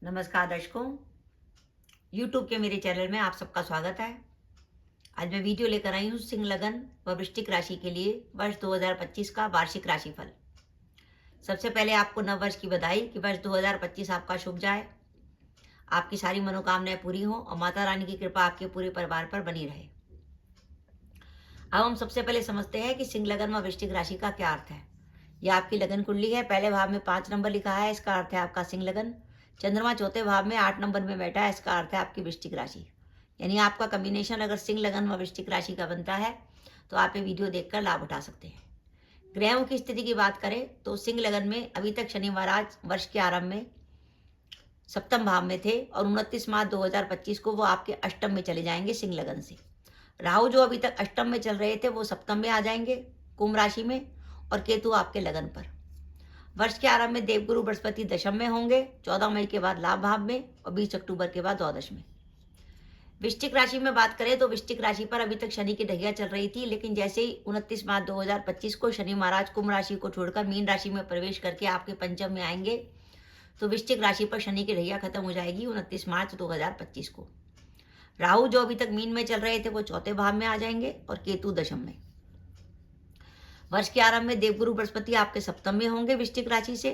नमस्कार दर्शकों, YouTube के मेरे चैनल में आप सबका स्वागत है। आज मैं वीडियो लेकर आई हूँ सिंह लगन व वृश्चिक राशि के लिए वर्ष 2025 का वार्षिक राशिफल। सबसे पहले आपको नव वर्ष की बधाई कि वर्ष 2025 आपका शुभ जाए, आपकी सारी मनोकामनाएं पूरी हों और माता रानी की कृपा आपके पूरे परिवार पर बनी रहे। अब हम सबसे पहले समझते हैं कि सिंह लगन व वृश्चिक राशि का क्या अर्थ है। यह आपकी लगन कुंडली है। पहले भाव में 5 नंबर लिखा है, इसका अर्थ है आपका सिंह लगन। चंद्रमा चौथे भाव में 8 नंबर में बैठा है, इसका अर्थ है आपकी वृश्चिक राशि। यानी आपका कॉम्बिनेशन अगर सिंह लगन व वृश्चिक राशि का बनता है तो आप ये वीडियो देखकर लाभ उठा सकते हैं। ग्रहों की स्थिति की बात करें तो सिंह लगन में अभी तक शनि महाराज वर्ष के आरंभ में सप्तम भाव में थे और 29 मार्च 2025 को वो आपके अष्टम में चले जाएंगे सिंह लगन से। राहु जो अभी तक अष्टम में चल रहे थे वो सप्तम में आ जाएंगे कुंभ राशि में, और केतु आपके लगन पर। वर्ष के आरंभ में देवगुरु बृहस्पति दशम में होंगे, 14 मई के बाद लाभ भाव में और 20 अक्टूबर के बाद द्वादश में। वृश्चिक राशि में बात करें तो वृश्चिक राशि पर अभी तक शनि की ढैया चल रही थी, लेकिन जैसे ही 29 मार्च 2025 को शनि महाराज कुंभ राशि को छोड़कर मीन राशि में प्रवेश करके आपके पंचम में आएंगे तो वृश्चिक राशि पर शनि की ढैया खत्म हो जाएगी 29 मार्च 2025 को। राहु जो अभी तक मीन में चल रहे थे वो चौथे भाव में आ जाएंगे और केतु दशम में। वर्ष के आरंभ में देवगुरु बृहस्पति आपके सप्तम में होंगे वृश्चिक राशि से,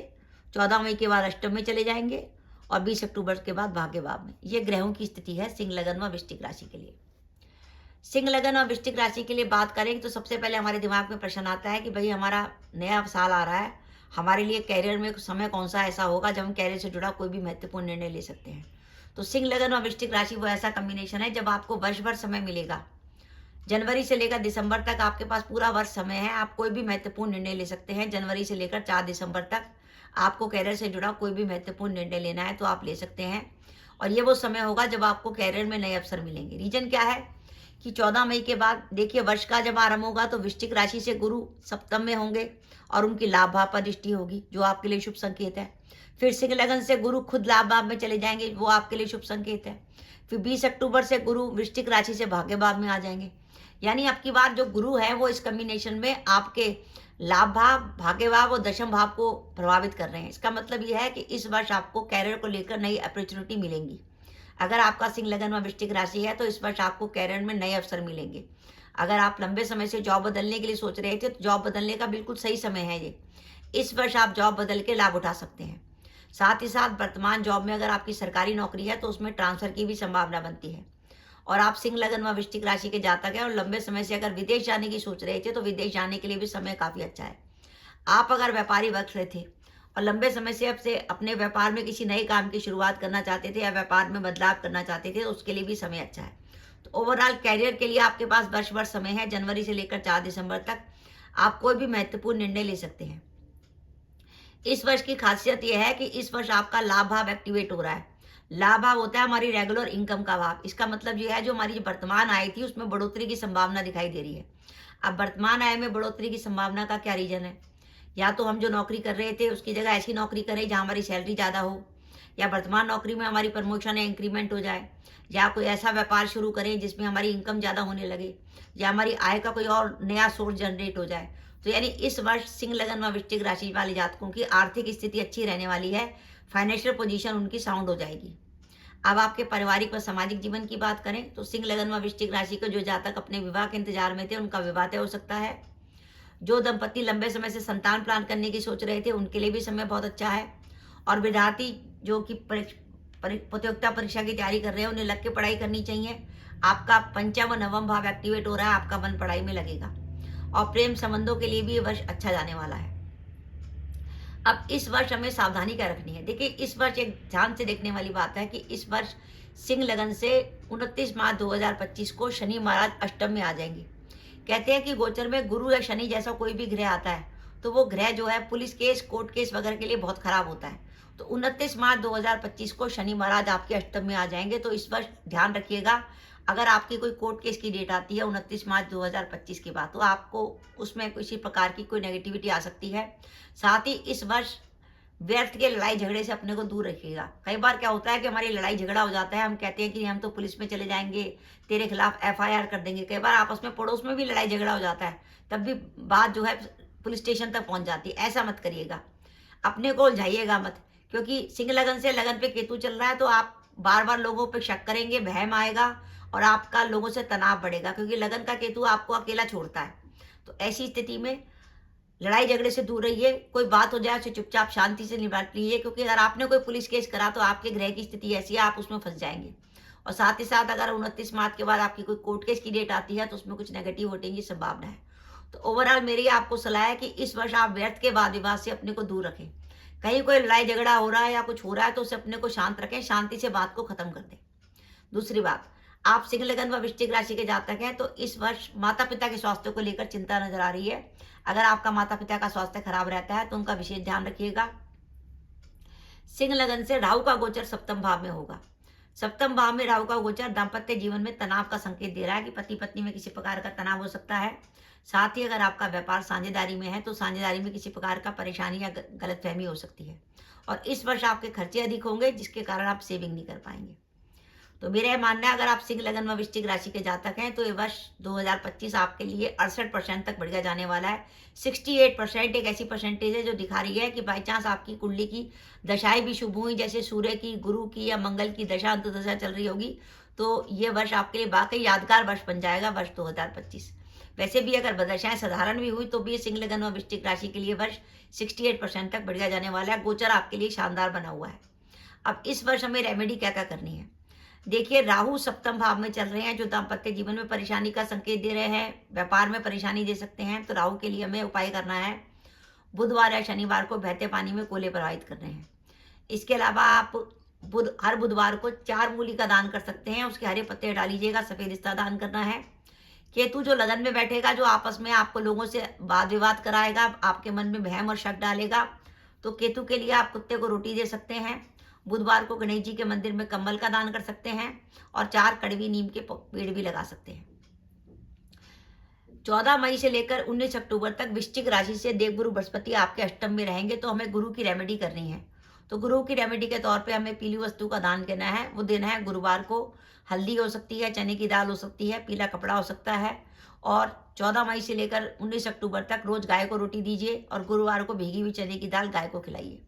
14 मई के बाद अष्टम में चले जाएंगे और 20 अक्टूबर के बाद भाग्य भाव में। ये ग्रहों की स्थिति है सिंह लगन व वृश्चिक राशि के लिए। सिंह लगन और वृश्चिक राशि के लिए बात करें तो सबसे पहले हमारे दिमाग में प्रश्न आता है कि भाई हमारा नया साल आ रहा है, हमारे लिए कैरियर में समय कौन सा ऐसा होगा जब हम कैरियर से जुड़ा कोई भी महत्वपूर्ण निर्णय ले सकते हैं। तो सिंह लगन और वृश्चिक राशि वो ऐसा कॉम्बिनेशन है जब आपको वर्ष भर समय मिलेगा। जनवरी से लेकर दिसंबर तक आपके पास पूरा वर्ष समय है, आप कोई भी महत्वपूर्ण निर्णय ले सकते हैं। जनवरी से लेकर 4 दिसंबर तक आपको कैरियर से जुड़ा कोई भी महत्वपूर्ण निर्णय लेना है तो आप ले सकते हैं, और ये वो समय होगा जब आपको कैरियर में नए अवसर मिलेंगे। रीजन क्या है कि 14 मई के बाद देखिए वर्ष का जब आरंभ होगा तो वृश्चिक राशि से गुरु सप्तम में होंगे और उनकी लाभ भाव पर दृष्टि होगी जो आपके लिए शुभ संकेत है। फिर सिंह लगन से गुरु खुद लाभ भाव में चले जाएंगे, वो आपके लिए शुभ संकेत है। फिर 20 अक्टूबर से गुरु वृश्चिक राशि से भाग्य भाव में आ जाएंगे। यानी अब की बार जो गुरु है वो इस कॉम्बिनेशन में आपके लाभ भाव, भाग्य भाव और दशम भाव को प्रभावित कर रहे हैं। इसका मतलब यह है कि इस वर्ष आपको कैरियर को लेकर नई अपॉर्चुनिटी मिलेंगी। अगर आपका सिंह लगन व वृश्चिक राशि है तो इस वर्ष आपको कैरियर में नए अवसर मिलेंगे। अगर आप लंबे समय से जॉब बदलने के लिए सोच रहे थे तो जॉब बदलने का बिल्कुल सही समय है ये। इस वर्ष आप जॉब बदल के लाभ उठा सकते हैं। साथ ही साथ वर्तमान जॉब में अगर आपकी सरकारी नौकरी है तो उसमें ट्रांसफर की भी संभावना बनती है। और आप सिंह लगन व वृश्चिक राशि के जातक हैं और लंबे समय से अगर विदेश जाने की सोच रहे थे तो विदेश जाने के लिए भी समय काफी अच्छा है। आप अगर व्यापारी वर्ग से थे और लंबे समय से अब से अपने व्यापार में किसी नए काम की शुरुआत करना चाहते थे या व्यापार में बदलाव करना चाहते थे तो उसके लिए भी समय अच्छा है। तो ओवरऑल कैरियर के लिए आपके पास वर्ष भर समय है। जनवरी से लेकर 4 दिसंबर तक आप कोई भी महत्वपूर्ण निर्णय ले सकते हैं। इस वर्ष की खासियत यह है कि इस वर्ष आपका लाभ भाव एक्टिवेट हो रहा है। लाभ भाव होता है हमारी रेगुलर इनकम का भाव। इसका मतलब यह है जो हमारी वर्तमान आय थी उसमें बढ़ोतरी की संभावना दिखाई दे रही है। अब वर्तमान आय में बढ़ोतरी की संभावना का क्या रीजन है? या तो हम जो नौकरी कर रहे थे उसकी जगह ऐसी नौकरी करें जहां हमारी सैलरी ज़्यादा हो, या वर्तमान नौकरी में हमारी प्रमोशन या इंक्रीमेंट हो जाए, या कोई ऐसा व्यापार शुरू करें जिसमें हमारी इनकम ज़्यादा होने लगे, या हमारी आय का कोई और नया सोर्स जनरेट हो जाए। तो यानी इस वर्ष सिंह लगन व वृश्चिक राशि वाले जातकों की आर्थिक स्थिति अच्छी रहने वाली है। फाइनेंशियल पोजीशन उनकी साउंड हो जाएगी। अब आपके पारिवारिक व सामाजिक जीवन की बात करें तो सिंह लगन व वृश्चिक राशि के जो जातक अपने विवाह के इंतजार में थे उनका विवाह तय हो सकता है। जो दंपति लंबे समय से संतान प्लान करने की सोच रहे थे उनके लिए भी समय बहुत अच्छा है। और विद्यार्थी जो कि प्रतियोगिता परीक्षा की तैयारी कर रहे हैं उन्हें लग के पढ़ाई करनी चाहिए। आपका पंचम व नवम भाव एक्टिवेट हो रहा है, आपका मन पढ़ाई में लगेगा। और प्रेम संबंधों के लिए भी ये वर्ष अच्छा जाने वाला है। अब इस वर्ष हमें सावधानी क्या रखनी है? देखिए इस वर्ष एक ध्यान से देखने वाली बात है कि इस वर्ष सिंह लगन से 29 मार्च 2025 को शनि महाराज अष्टम में आ जाएंगे। कहते हैं कि गोचर में गुरु या शनि जैसा कोई भी ग्रह आता है तो वो ग्रह जो है पुलिस केस, कोर्ट केस वगैरह के लिए बहुत खराब होता है। तो 29 मार्च 2025 को शनि महाराज आपके अष्टम में आ जाएंगे। तो इस वर्ष ध्यान रखिएगा, अगर आपकी कोई कोर्ट केस की डेट आती है 29 मार्च 2025 के बाद तो आपको उसमें किसी प्रकार की कोई नेगेटिविटी आ सकती है। साथ ही इस वर्ष व्यर्थ के लड़ाई झगड़े से अपने को दूर रखिएगा। कई बार क्या होता है कि हमारी लड़ाई झगड़ा हो जाता है, हम कहते हैं कि हम तो पुलिस में चले जाएंगे, तेरे खिलाफ एफआईआर कर देंगे। कई बार आपस में पड़ोस में भी लड़ाई झगड़ा हो जाता है, तब भी बात जो है पुलिस स्टेशन तक पहुंच जाती है। ऐसा मत करिएगा, अपने को उलझाइएगा मत क्योंकि सिंह लगन से लगन पे केतु चल रहा है, तो आप बार बार लोगों पे शक करेंगे, वहम आएगा और आपका लोगों से तनाव बढ़ेगा, क्योंकि लगन का केतु आपको अकेला छोड़ता है। तो ऐसी स्थिति में लड़ाई झगड़े से दूर रहिए, कोई बात हो जाए उसे चुपचाप शांति से निपट लीजिए, क्योंकि अगर आपने कोई पुलिस केस करा तो आपके ग्रह की स्थिति ऐसी है, आप उसमें फंस जाएंगे। और साथ ही साथ अगर 29 मार्च के बाद आपकी कोई कोर्ट केस की डेट आती है तो उसमें कुछ नेगेटिव वोटिंग की संभावना है। तो ओवरऑल मेरी आपको सलाह है कि इस वर्ष आप व्यर्थ के वाद विवाद से अपने को दूर रखें। कहीं कोई लड़ाई झगड़ा हो रहा है या कुछ हो रहा है तो उसे अपने को शांत रखें, शांति से बात को खत्म कर दें। दूसरी बात, आप सिंह लगन व वृश्चिक राशि के जातक हैं तो इस वर्ष माता पिता के स्वास्थ्य को लेकर चिंता नजर आ रही है। अगर आपका माता पिता का स्वास्थ्य खराब रहता है तो उनका विशेष ध्यान रखिएगा। सिंह लगन से राहु का गोचर सप्तम भाव में होगा। सप्तम भाव में राहु का गोचर दाम्पत्य जीवन में तनाव का संकेत दे रहा है कि पति पत्नी में किसी प्रकार का तनाव हो सकता है। साथ ही अगर आपका व्यापार साझेदारी में है तो साझेदारी में किसी प्रकार का परेशानी या गलतफहमी हो सकती है। और इस वर्ष आपके खर्चे अधिक होंगे जिसके कारण आप सेविंग नहीं कर पाएंगे। तो मेरा यह मानना है, अगर आप सिंह लगन व वृश्चिक राशि के जातक हैं तो ये वर्ष 2025 आपके लिए 68% तक बढ़ जाने वाला है। 68% एक ऐसी परसेंटेज है जो दिखा रही है कि बाई चांस आपकी कुंडली की दशाएं भी शुभ हुई, जैसे सूर्य की, गुरु की या मंगल की दशा अंतर्दशा चल रही होगी, तो ये वर्ष आपके लिए वाकई यादगार वर्ष बन जाएगा, वर्ष 2025। वैसे भी अगर बदशाएं साधारण भी हुई तो भी सिंह लगन व वृश्चिक राशि के लिए वर्ष 68% तक बढ़ जाने वाला है। गोचर आपके लिए शानदार बना हुआ है। अब इस वर्ष हमें रेमेडी क्या क्या करनी है। देखिए, राहु सप्तम भाव में चल रहे हैं जो दाम्पत्य जीवन में परेशानी का संकेत दे रहे हैं, व्यापार में परेशानी दे सकते हैं। तो राहु के लिए हमें उपाय करना है, बुधवार या शनिवार को बहते पानी में कोले प्रवाहित करने हैं। इसके अलावा आप हर बुधवार को 4 मूली का दान कर सकते हैं, उसके हरे पत्ते हटा लीजिएगा, सफेद रिश्ता दान करना है। केतु जो लगन में बैठेगा, जो आपस में आपको लोगों से वाद विवाद कराएगा, आपके मन में वहम और शक डालेगा, तो केतु के लिए आप कुत्ते को रोटी दे सकते हैं। बुधवार को गणेश जी के मंदिर में कंबल का दान कर सकते हैं और 4 कड़वी नीम के पेड़ भी लगा सकते हैं। 14 मई से लेकर 19 अक्टूबर तक वृश्चिक राशि से देवगुरु बृहस्पति आपके अष्टम में रहेंगे, तो हमें गुरु की रेमेडी करनी है। तो गुरु की रेमेडी के तौर पे हमें पीली वस्तु का दान देना है। वो देना है गुरुवार को, हल्दी हो सकती है, चने की दाल हो सकती है, पीला कपड़ा हो सकता है। और 14 मई से लेकर 19 अक्टूबर तक रोज गाय को रोटी दीजिए और गुरुवार को भीगी हुई चने की दाल गाय को खिलाइए।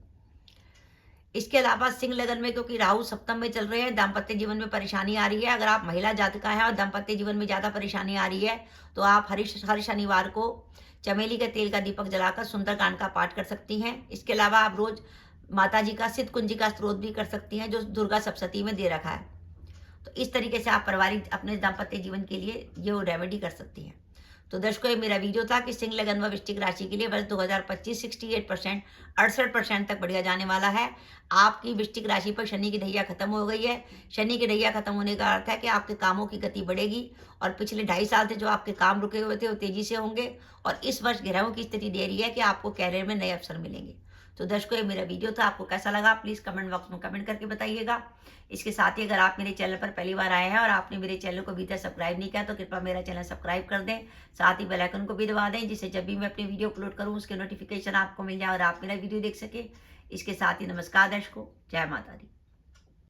इसके अलावा सिंह लगन में क्योंकि राहु सप्तम में चल रहे हैं, दाम्पत्य जीवन में परेशानी आ रही है। अगर आप महिला जातका है और दाम्पत्य जीवन में ज्यादा परेशानी आ रही है तो आप हर शनिवार को चमेली के तेल का दीपक जलाकर सुंदरकांड का पाठ कर सकती हैं। इसके अलावा आप रोज माता जी का सिद्ध कुंजी का स्त्रोत भी कर सकती हैं, जो दुर्गा सप्तशती में दे रखा है। तो इस तरीके से आप पारिवारिक अपने दाम्पत्य जीवन के लिए ये रेमेडी कर सकती हैं। तो दर्शकों, ये मेरा वीडियो था कि सिंह लगन व वृश्चिक राशि के लिए वर्ष 2025 68% 68% तक बढ़िया जाने वाला है। आपकी वृश्चिक राशि पर शनि की ढैया खत्म हो गई है। शनि की ढैया खत्म होने का अर्थ है कि आपके कामों की गति बढ़ेगी और पिछले 2.5 साल से जो आपके काम रुके हुए थे वो तेजी से होंगे। और इस वर्ष ग्रहों की स्थिति दे रही है कि आपको कैरियर में नए अवसर मिलेंगे। तो दर्शकों, ये मेरा वीडियो था, आपको कैसा लगा प्लीज कमेंट बॉक्स में कमेंट करके बताइएगा। इसके साथ ही अगर आप मेरे चैनल पर पहली बार आए हैं और आपने मेरे चैनल को अभी तक सब्सक्राइब नहीं किया तो कृपया मेरा चैनल सब्सक्राइब कर दें, साथ ही बेल आइकन को भी दबा दें, जिससे जब भी मैं अपनी वीडियो अपलोड करूं उसके नोटिफिकेशन आपको मिल जाए और आप मेरा वीडियो देख सके। इसके साथ ही नमस्कार दर्शकों, जय माता दी।